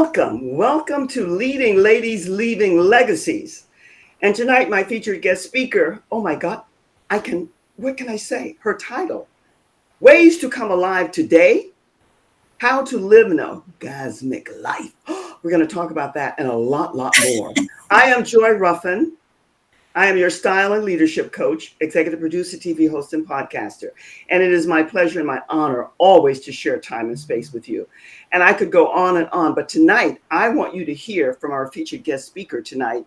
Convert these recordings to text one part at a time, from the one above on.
Welcome to Ladies Leaving Legacies. And tonight, my featured guest speaker, oh my God, what can I say? Her title, Ways to Come Alive Today, How to Live an Orgasmic Life. We're going to talk about that and a lot more. I am Joy Ruffin. I am your style and leadership coach, executive producer, TV host, and podcaster. And it is my pleasure and my honor always to share time and space with you. And I could go on and on, but tonight I want you to hear from our featured guest speaker tonight,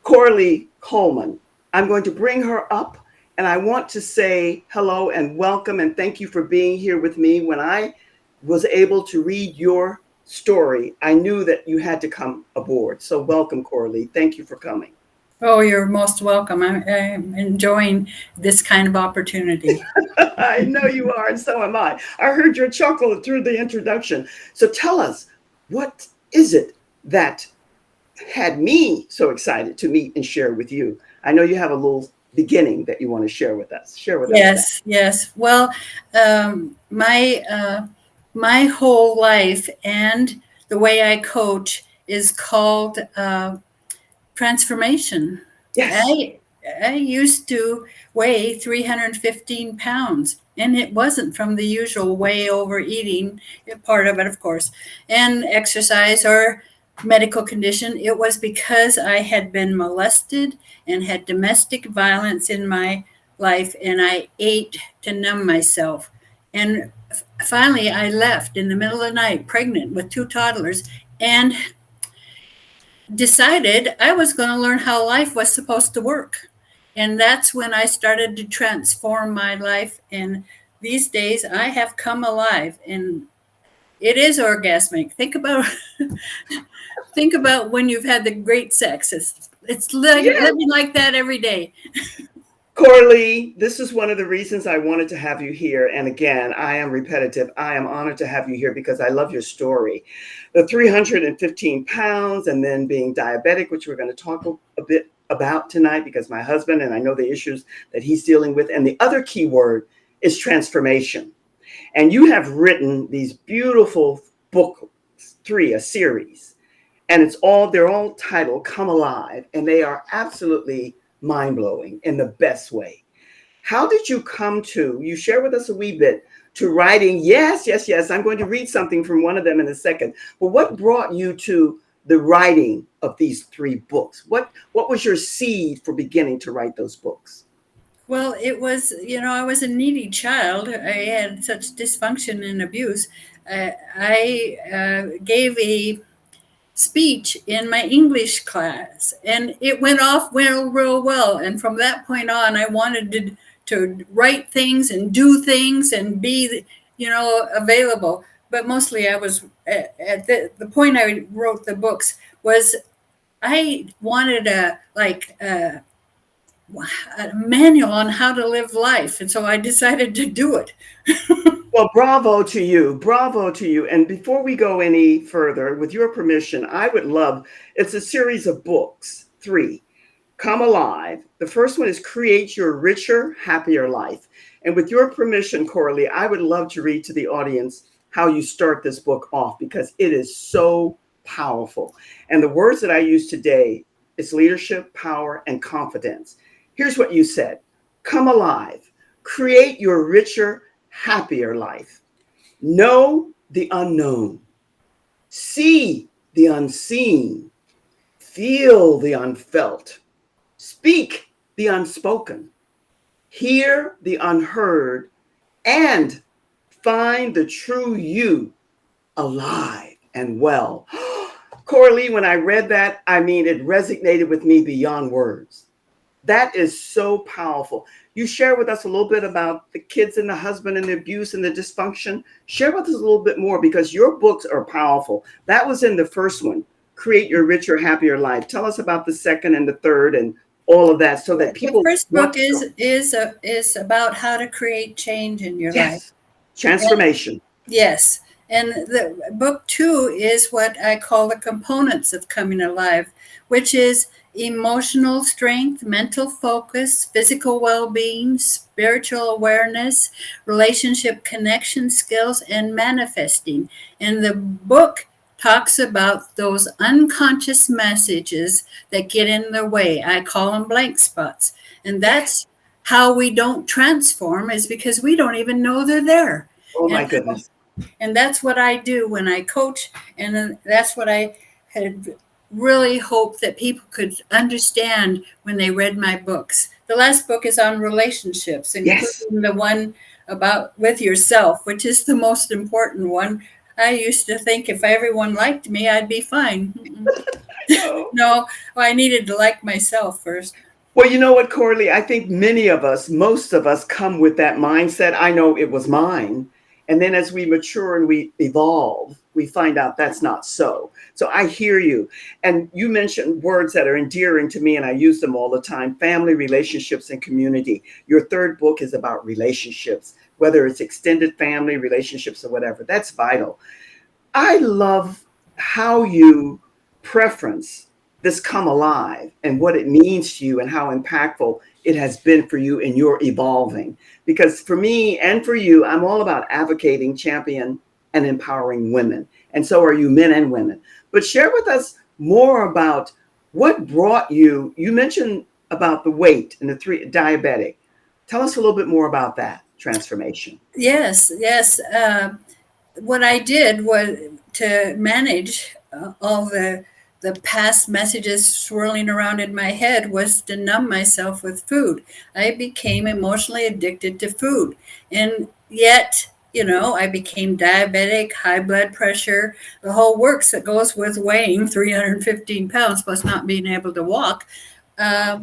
Coralee Kulman. I'm going to bring her up and I want to say hello and welcome and thank you for being here with me. When I was able to read your story, I knew that you had to come aboard. So welcome, Coralee. Thank you for coming. Oh, you're most welcome. I'm enjoying this kind of opportunity. I know you are, and so am I. I heard your chuckle through the introduction. So tell us, what is it that had me so excited to meet and share with you? I know you have a little beginning that you want to share with us. Share with us that. Yes. Well, my whole life and the way I coach is called transformation. Yes. I used to weigh 315 pounds, and it wasn't from the usual way overeating, part of it, of course, and exercise or medical condition. It was because I had been molested and had domestic violence in my life, and I ate to numb myself. And finally, I left in the middle of the night, pregnant with two toddlers, and decided I was going to learn how life was supposed to work. And that's when I started to transform my life. And these days I have come alive, and it is orgasmic. Think about when you've had the great sex. It's Yes. living like that every day. Coralee, this is one of the reasons I wanted to have you here. And again, I am repetitive. I am honored to have you here because I love your story. The 315 pounds and then being diabetic, which we're going to talk a bit about tonight because my husband and I know the issues that he's dealing with. And the other key word is transformation. And you have written these beautiful books, a series, and they're all titled Come Alive, and they are absolutely mind-blowing in the best way. How did you come to, you share with us a wee bit, to writing? Yes. I'm going to read something from one of them in a second. But what brought you to the writing of these three books? What was your seed for beginning to write those books? Well, it was, I was a needy child. I had such dysfunction and abuse. I gave a speech in my English class, and it went off real well. And from that point on, I wanted to write things and do things and be, available. But mostly, I was at the point I wrote the books was I wanted a manual on how to live life, and so I decided to do it. Well, bravo to you. Bravo to you. And before we go any further, with your permission, I would love, it's a series of books, three. Come Alive. The first one is Create Your Richer, Happier Life. And with your permission, Coralee, I would love to read to the audience how you start this book off because it is so powerful. And the words that I use today is leadership, power, and confidence. Here's what you said. Come alive. Create your richer, happier life. Know the unknown. See the unseen. Feel the unfelt. Speak the unspoken. Hear the unheard. And find the true you alive and well. Coralee, when I read that, it resonated with me beyond words. That is so powerful. You share with us a little bit about the kids and the husband and the abuse and the dysfunction. Share with us a little bit more because your books are powerful. That was in the first one, Create Your Richer, Happier Life. Tell us about the second and the third and all of that so that The people first want book to know. is about how to create change in your life. Yes, transformation. Yes. And the book two is what I call the components of coming alive, which is emotional strength, mental focus, physical well-being, spiritual awareness, relationship connection skills, and manifesting. And the book talks about those unconscious messages that get in the way. I call them blank spots. And Yes. that's how we don't transform, is because we don't even know they're there. Oh And my goodness. and that's what I do when I coach. And then that's what I had really hoped that people could understand when they read my books. The last book is on relationships, Yes. including the one about with yourself, which is the most important one. I used to think if everyone liked me, I'd be fine. I know. No, well, I needed to like myself first. Well, you know what, Coralie? I think many of us, most of us, come with that mindset. I know it was mine. And then as we mature and we evolve, we find out that's not so. So I hear you. And you mentioned words that are endearing to me, and I use them all the time: family, relationships, and community. Your third book is about relationships, whether it's extended family, relationships, or whatever. That's vital. I love how you preference this come alive and what it means to you and how impactful it has been for you in your evolving. Because for me and for you, I'm all about advocating, champion, and empowering women. And so are you, men and women. But share with us more about what brought you. You mentioned about the weight and the three diabetic. Tell us a little bit more about that transformation. Yes, yes. What I did was to manage all the past messages swirling around in my head was to numb myself with food. I became emotionally addicted to food, and yet, I became diabetic, high blood pressure, the whole works that goes with weighing 315 pounds plus not being able to walk. Uh,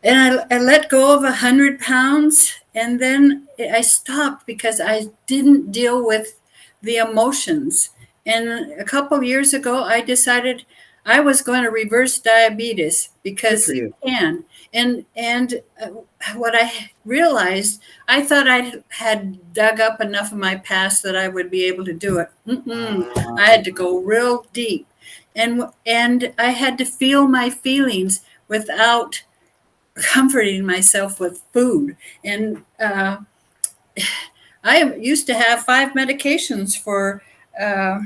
and I let go of 100 pounds, and then I stopped because I didn't deal with the emotions. And a couple years ago, I decided I was going to reverse diabetes Good because for you you. can. And what I realized, I thought I had dug up enough of my past that I would be able to do it. I had to go real deep, and I had to feel my feelings without comforting myself with food. And I used to have 5 medications for uh,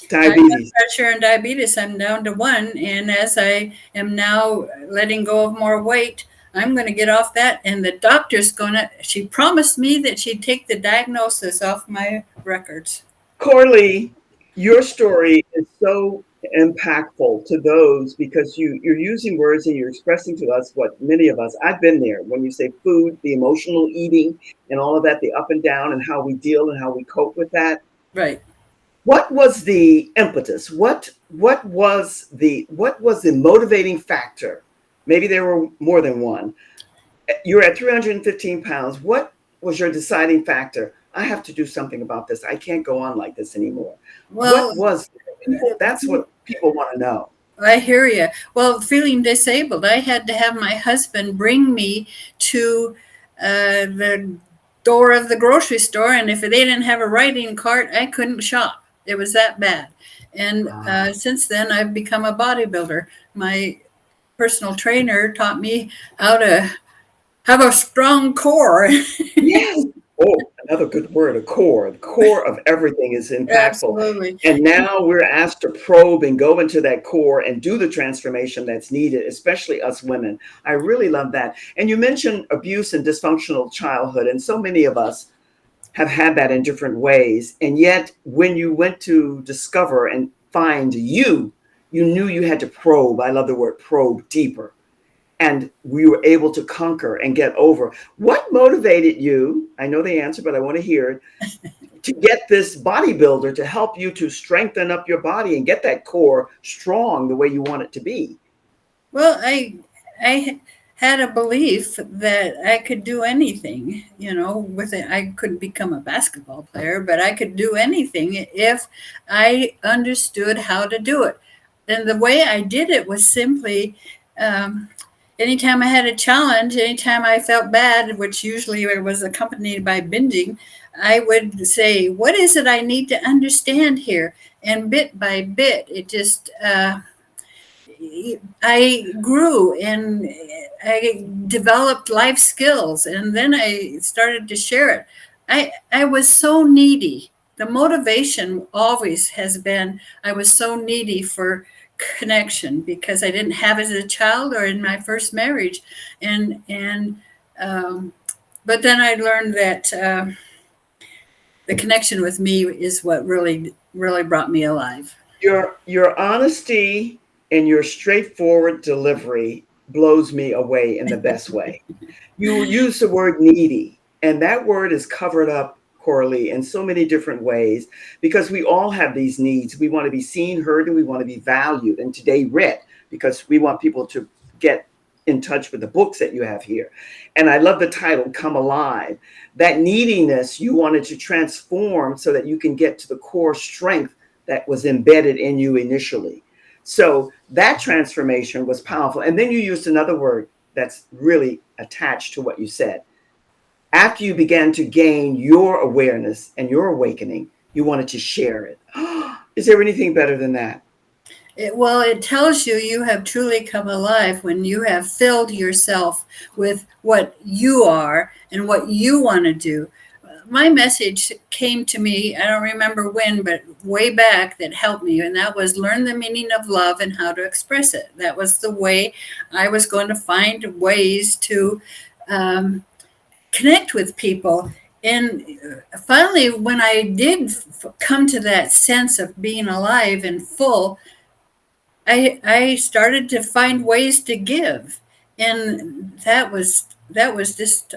high blood Diabetes. pressure and diabetes. I'm down to one. And as I am now letting go of more weight, I'm going to get off that. And the doctor's she promised me that she'd take the diagnosis off my records. Corley, your story is so impactful to those because you're using words and you're expressing to us what many of us, I've been there when you say food, the emotional eating and all of that, the up and down and how we deal and how we cope with that. Right. What was the impetus? What was the motivating factor? Maybe there were more than one. You're at 315 pounds. What was your deciding factor? I have to do something about this. I can't go on like this anymore. Well, What was people? That's what people want to know. I hear you. Well, feeling disabled, I had to have my husband bring me to the door of the grocery store, and if they didn't have a writing cart, I couldn't shop. It was that bad. And Ah, since then, I've become a bodybuilder. My personal trainer taught me how to have a strong core. yes. Oh, another good word, a core. The core of everything is impactful. Absolutely. And now we're asked to probe and go into that core and do the transformation that's needed, especially us women. I really love that. And you mentioned abuse and dysfunctional childhood, and so many of us have had that in different ways. And yet, when you went to discover and find you, you knew you had to probe. I love the word probe deeper. And we were able to conquer and get over. What motivated you? I know the answer, but I want to hear it. To get this bodybuilder to help you to strengthen up your body and get that core strong the way you want it to be. Well, I had a belief that I could do anything, with it. I couldn't become a basketball player, but I could do anything if I understood how to do it. And the way I did it was simply um, anytime I had a challenge, anytime I felt bad, which usually was accompanied by binging, I would say, "What is it I need to understand here?" And bit by bit, it just I grew and I developed life skills, and then I started to share it. I was so needy. the motivation always has been I was so needy for connection because I didn't have it as a child or in my first marriage, and um, but then I learned that the connection with me is what really brought me alive. Your honesty and your straightforward delivery blows me away in the best way. You use the word needy, and that word is covered up, Coralie, in so many different ways because we all have these needs. We want to be seen, heard, and we want to be valued. And today, read, because we want people to get in touch with the books that you have here. And I love the title, Come Alive. That neediness you wanted to transform so that you can get to the core strength that was embedded in you initially. So that transformation was powerful. And then you used another word that's really attached to what you said. After you began to gain your awareness and your awakening, you wanted to share it. Is there anything better than that? It tells you you have truly come alive when you have filled yourself with what you are and what you want to do. My message came to me, I don't remember when, but way back that helped me, and that was learn the meaning of love and how to express it. That was the way I was going to find ways to connect with people. And finally, when I did come to that sense of being alive and full, I started to find ways to give, and that was just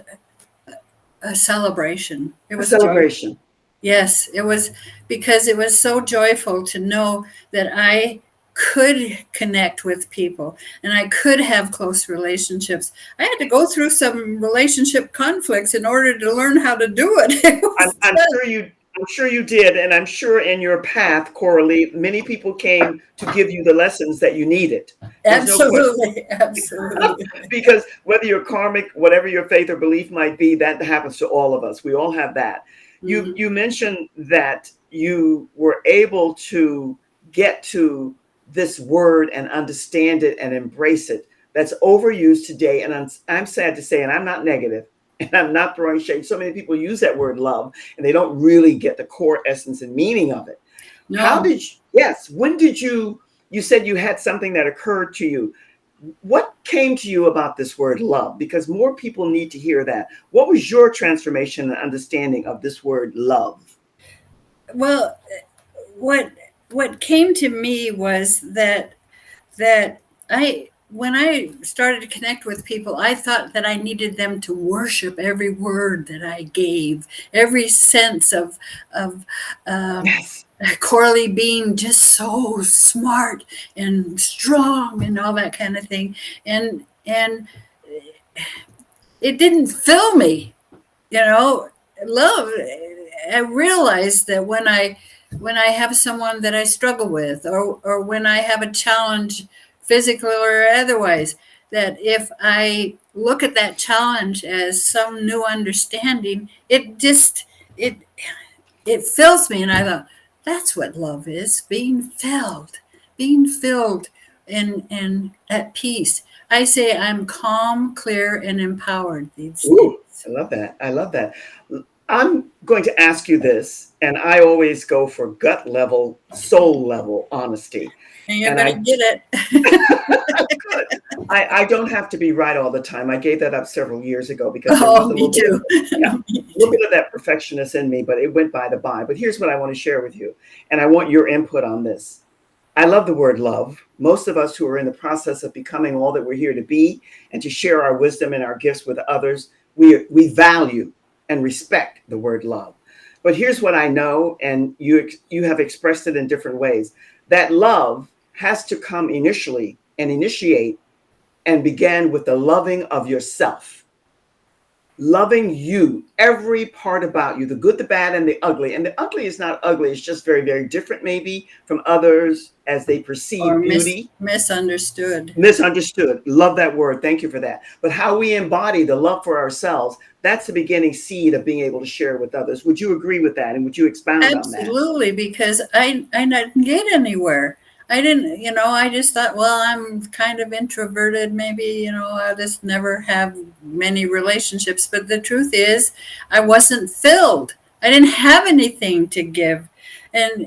a celebration. It A was joy. celebration. Yes, it was because it was so joyful to know that I could connect with people and I could have close relationships. I had to go through some relationship conflicts in order to learn how to do it. It I'm, was I'm sure you. I'm sure you did, and I'm sure in your path, Coralie, many people came to give you the lessons that you needed. There's no question. absolutely, absolutely. Because whether you're karmic, whatever your faith or belief might be, that happens to all of us. We all have that. Mhm. You mentioned that you were able to get to this word and understand it and embrace it. That's overused today, and I'm sad to say, and I'm not negative, and I'm not throwing shade. So many people use that word love, and they don't really get the core essence and meaning of it. How No, did you? Yes. When did you? You said you had something that occurred to you. What came to you about this word love? Because more people need to hear that. What was your transformation and understanding of this word love? well, what what came to me was that I when I started to connect with people, I thought that I needed them to worship every word that I gave, every sense of um, Yes. Coralie being just so smart and strong and all that kind of thing, and it didn't fill me, you know. Love. I realized that when I have someone that I struggle with, or when I have a challenge, physical or otherwise, that if I look at that challenge as some new understanding, it it fills me. And I thought, that's what love is: being filled, and at peace. I say I'm calm, clear, and empowered these Ooh, days. I love that. I love that. I'm going to ask you this, and I always go for gut level, soul level honesty. And you're And going to I get it. good. I don't have to be right all the time. I gave that up several years ago because there Oh, was a me little bit of, too. yeah, Me a little too. bit of that perfectionist in me, but it went by the by. But here's what I want to share with you, and I want your input on this. I love the word love. Most of us who are in the process of becoming all that we're here to be and to share our wisdom and our gifts with others, we value and respect the word love. But here's what I know, and you have expressed it in different ways. That love has to come initially and initiate and begin with the loving of yourself, loving you, every part about you, the good, the bad, and the ugly. And the ugly is not ugly, it's just very, very different, maybe from others as they Or perceive beauty. misunderstood. Misunderstood. Love that word. Thank you for that. But how we embody the love for ourselves, that's the beginning seed of being able to share with others. Would you agree with that? And would you expound on that? Absolutely, because I didn't get anywhere. I didn't, I just thought, well, I'm kind of introverted. Maybe, I'll just never have many relationships. But the truth is, I wasn't filled. I didn't have anything to give. And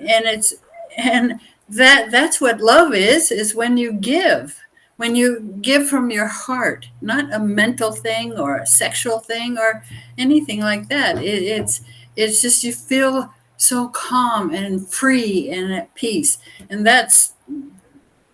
that's what love is when you give. When you give from your heart, not a mental thing or a sexual thing or anything like that. It's just you feel so calm and free and at peace. And that's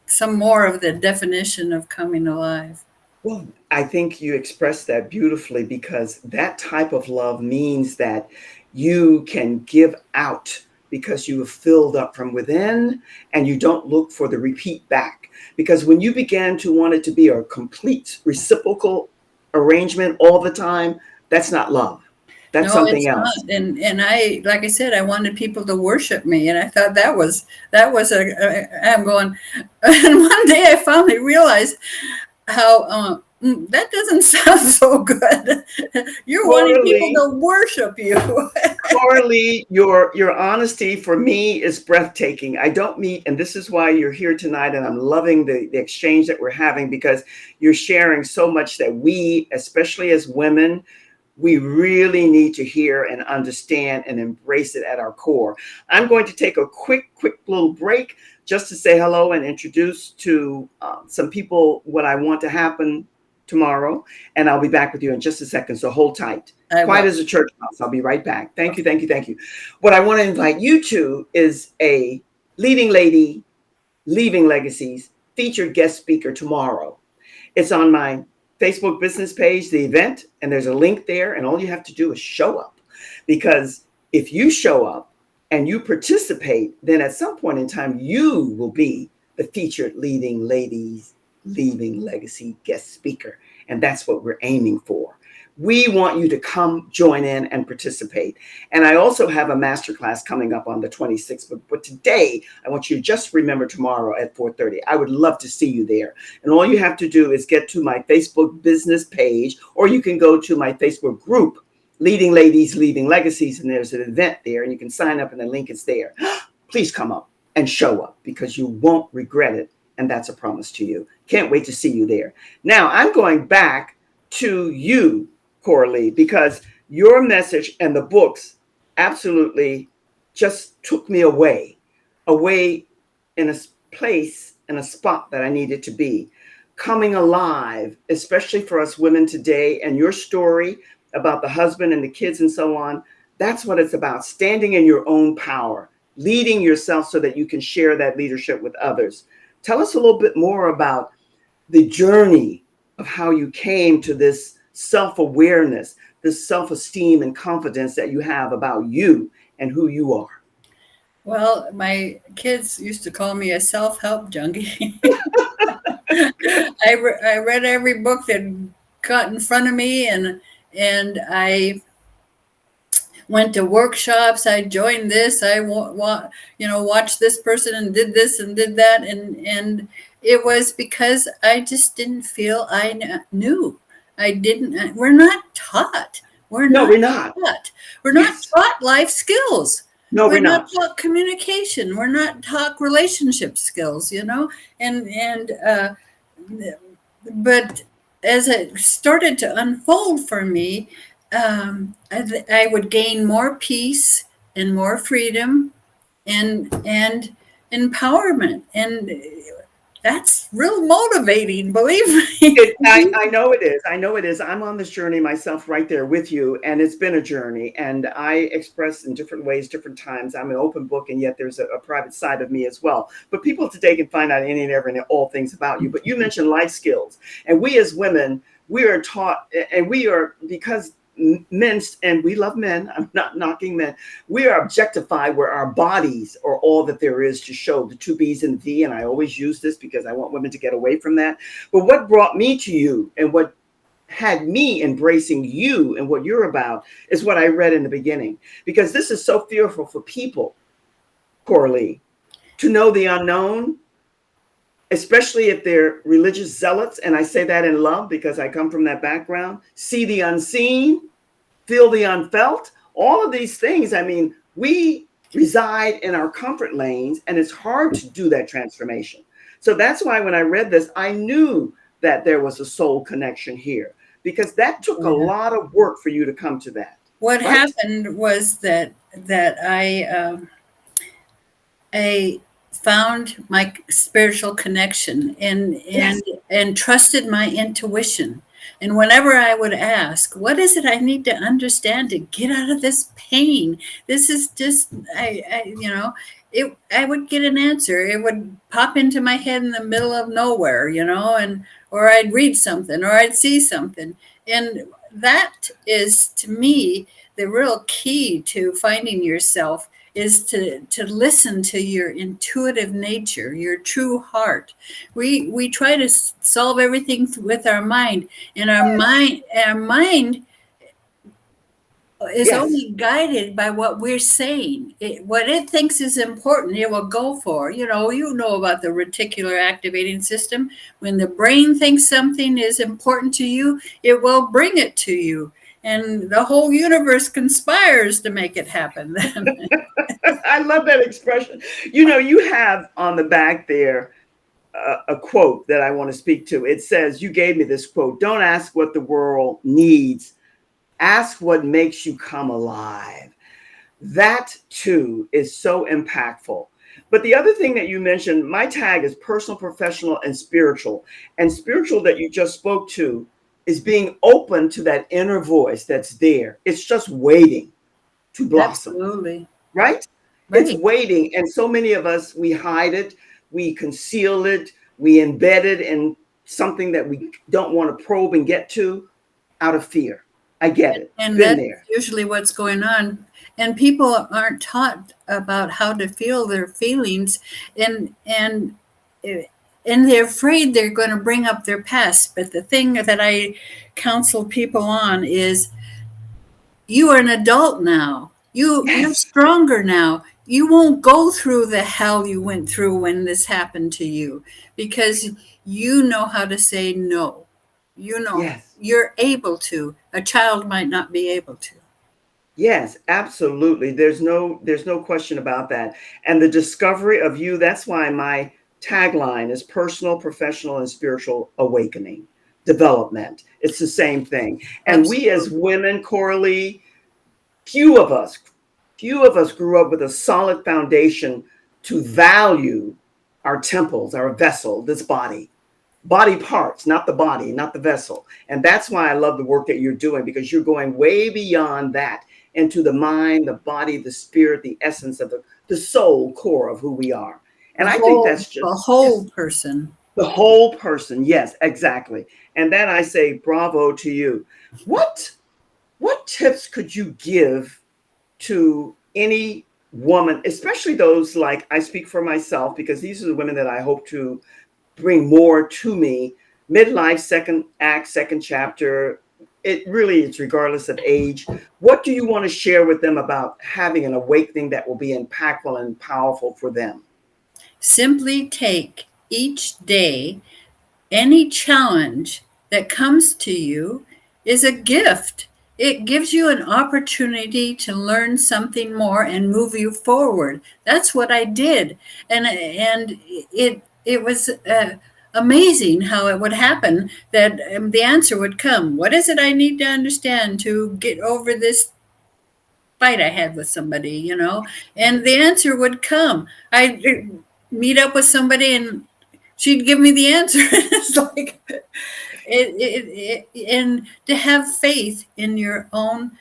some more of the definition of coming alive. Well, I think you expressed that beautifully because that type of love means that you can give out because you have filled up from within and you don't look for the repeat back. Because when you began to want it to be a complete reciprocal arrangement all the time, that's not love. That's No, something it's not. else. And I, like I said, I wanted people to worship me, and I thought that was I'm going. And one day I finally realized how that doesn't sound so good. You're wanting people Coralie, to worship you. Coralie, your honesty for me is breathtaking. I don't meet, and this is why you're here tonight, and I'm loving the exchange that we're having because you're sharing so much that we, especially as women, we really need to hear and understand and embrace it at our core. I'm going to take a quick little break just to say hello and introduce to some people what I want to happen tomorrow. And I'll be back with you in just a second. So hold tight. I Quiet will. as a church mouse. I'll be right back. Thank you, thank you, thank you. What I want to invite you to is a leading lady, leaving legacies featured guest speaker tomorrow. It's on my Facebook business page, the event, and there's a link there. And all you have to do is show up. Because if you show up and you participate, then at some point in time, you will be the featured leading ladies leaving legacy guest speaker. And that's what we're aiming for. We want you to come join in and participate. And I also have a masterclass coming up on the 26th. But today, I want you to just remember tomorrow at 4:30. I would love to see you there. And all you have to do is get to my Facebook business page, or you can go to my Facebook group, Leading Ladies Leaving Legacies, and there's an event there, and you can sign up, and the link is there. Please come up and show up because you won't regret it. And that's a promise to you. Can't wait to see you there. Now, I'm going back to you, Coralee, because your message and the books absolutely just took me away in a place, in a spot that I needed to be. Coming alive, especially for us women today, and your story about the husband and the kids and so on, that's what it's about. Standing in your own power, leading yourself so that you can share that leadership with others. Tell us a little bit more about the journey of how you came to this self-awareness, this self-esteem and confidence that you have about you and who you are. Well, my kids used to call me a self-help junkie. I read every book that got in front of me, and I went to workshops. I joined this. Watched this person and did this and did that, and it was because I just didn't feel I knew. I didn't. We're not taught. We're No, not we're not. taught. We're not Yes. taught life skills. No, we're We're not not. taught communication. We're not taught relationship skills. And but as it started to unfold for me, I would gain more peace and more freedom and empowerment, and that's real motivating. Believe me. I know it is. I know it is. I'm on this journey myself right there with you. And it's been a journey. And I express in different ways, different times. I'm an open book, and yet there's a private side of me as well. But people today can find out any and every and all things about you. But you mentioned life skills. And we as women, we are taught, and we are, because men, and we love men, I'm not knocking men, we are objectified where our bodies are all that there is to show, the two B's and V. And I always use this because I want women to get away from that. But what brought me to you and what had me embracing you and what you're about is what I read in the beginning, because this is so fearful for people, Coralee, to know the unknown, especially if they're religious zealots. And I say that in love because I come from that background. See the unseen, feel the unfelt, all of these things. I mean, we reside in our comfort lanes, and it's hard to do that transformation. So that's why when I read this, I knew that there was a soul connection here, because that took a lot of work for you to come to that, What right? happened was that that I found my spiritual connection Yes. and trusted my intuition. And whenever I would ask, what is it I need to understand to get out of this pain? This is just I would get an answer. It would pop into my head in the middle of nowhere, and or I'd read something or I'd see something. And that is to me the real key to finding yourself is to listen to your intuitive nature, your true heart. We try to solve everything with our mind, and our mind is Yes. only guided by what we're saying. What it thinks is important, it will go for. You know about the reticular activating system. When the brain thinks something is important to you, it will bring it to you. And the whole universe conspires to make it happen. I love that expression. You have on the back there a quote that I want to speak to. It says, you gave me this quote: don't ask what the world needs, ask what makes you come alive. That too is so impactful. But the other thing that you mentioned, my tag is personal, professional, and spiritual. And spiritual that you just spoke to is being open to that inner voice that's there. It's just waiting to blossom, Absolutely. right? It's Right. waiting. And so many of us, we hide it, we conceal it, we embed it in something that we don't want to probe and get to out of fear. I get it. And Been that's there. usually what's going on. And people aren't taught about how to feel their feelings, and and and they're afraid they're going to bring up their past. But the thing that I counsel people on is you are an adult now. You're Yes. stronger now. You won't go through the hell you went through when this happened to you because you know how to say no. Yes. You're able to. A child might not be able to. Yes, absolutely. There's no question about that. And the discovery of you, that's why my tagline is personal, professional, and spiritual awakening, development. It's the same thing. And we as Absolutely. women, Coralie, few of us, few of us grew up with a solid foundation to value our temples, our vessel, this body parts, not the body, not the vessel. And that's why I love the work that you're doing, because you're going way beyond that into the mind, the body, the spirit, the essence of the soul core of who we are. And The I think whole that's the just whole person. the whole person. Yes, exactly. And that I say bravo to you. What tips could you give to any woman, especially those, like, I speak for myself because these are the women that I hope to bring more to me. Midlife, second act, second chapter, it really is regardless of age. What do you want to share with them about having an awakening that will be impactful and powerful for them? Simply take each day. Any challenge that comes to you is a gift. It gives you an opportunity to learn something more and move you forward. That's what I did, and it was amazing how it would happen. That the answer would come. What is it I need to understand to get over this fight I had with somebody? And the answer would come. I meet up with somebody and she'd give me the answer. It's like and to have faith in your own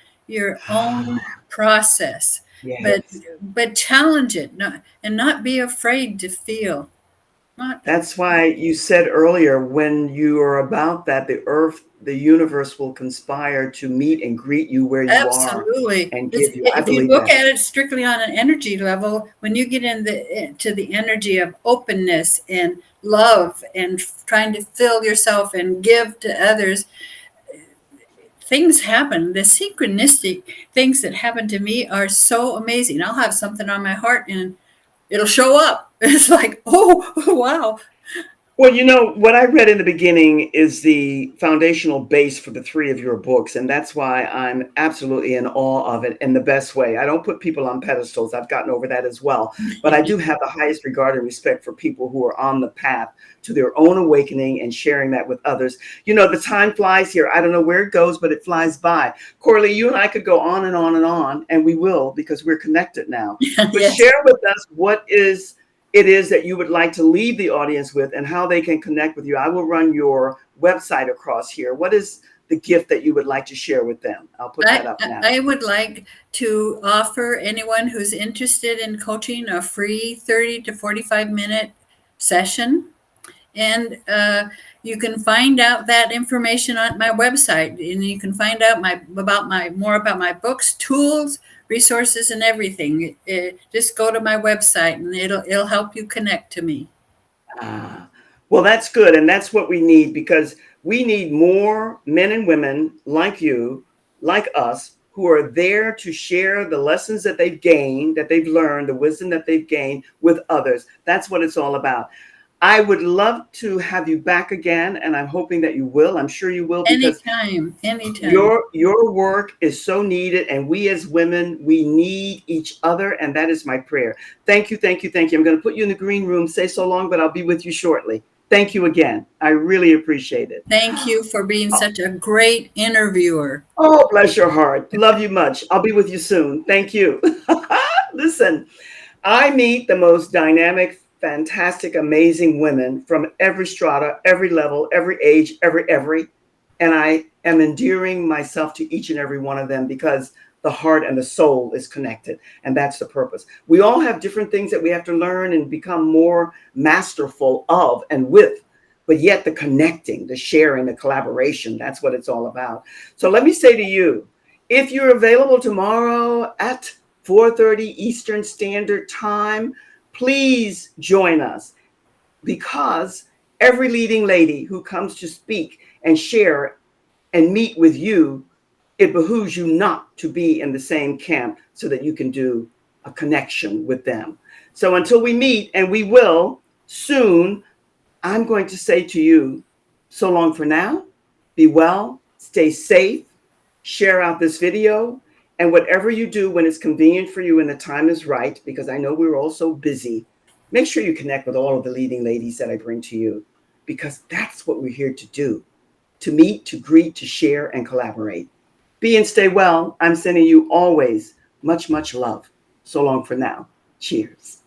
process, but Yes. but challenge it, not be afraid to feel. Not That's why you said earlier, when you are about that, the earth, the universe will conspire to meet and greet you where you are absolutely. and It's, give you. I if you believe look that. at it strictly on an energy level, when you get to the energy of openness and love and trying to fill yourself and give to others, things happen. The synchronistic things that happen to me are so amazing. I'll have something on my heart and it'll show up. It's like, oh, wow. Well, you know, what I read in the beginning is the foundational base for the three of your books. And that's why I'm absolutely in awe of it in the best way. I don't put people on pedestals. I've gotten over that as well. But I do have the highest regard and respect for people who are on the path to their own awakening and sharing that with others. You know, the time flies here. I don't know where it goes, but it flies by. Coralee, you and I could go on and on and on, and we will because we're connected now. But Yes. share with us what it is that you would like to leave the audience with and how they can connect with you. I will run your website across here. What is the gift that you would like to share with them? I'll put that up now. I would like to offer anyone who's interested in coaching a free 30 to 45-minute session. And you can find out that information on my website, and you can find out more about my books, tools, resources, and everything. Just go to my website, and it'll help you connect to me. Ah, well, that's good. And that's what we need because we need more men and women like you, like us, who are there to share the lessons that they've gained, that they've learned, the wisdom that they've gained with others. That's what it's all about. I would love to have you back again, and I'm hoping that you will. I'm sure you will because Anytime, anytime. your work is so needed, and we as women, we need each other, and that is my prayer. Thank you, thank you, thank you. I'm going to put you in the green room. Say so long, but I'll be with you shortly. Thank you again. I really appreciate it. Thank you for being such a great interviewer. Oh, bless your heart. Love you much. I'll be with you soon. Thank you. Listen, I meet the most dynamic, fantastic, amazing women from every strata, every level, every age, every. And I am endearing myself to each and every one of them because the heart and the soul is connected. And that's the purpose. We all have different things that we have to learn and become more masterful of and with. But yet the connecting, the sharing, the collaboration, that's what it's all about. So let me say to you, if you're available tomorrow at 4:30 Eastern Standard Time, please join us because every leading lady who comes to speak and share and meet with you, it behooves you not to be in the same camp so that you can do a connection with them. So until we meet, and we will soon, I'm going to say to you, so long for now. Be well, stay safe, share out this video, and whatever you do when it's convenient for you and the time is right, because I know we're all so busy, make sure you connect with all of the leading ladies that I bring to you, because that's what we're here to do, to meet, to greet, to share, and collaborate. Be and stay well. I'm sending you always much, much love. So long for now. Cheers.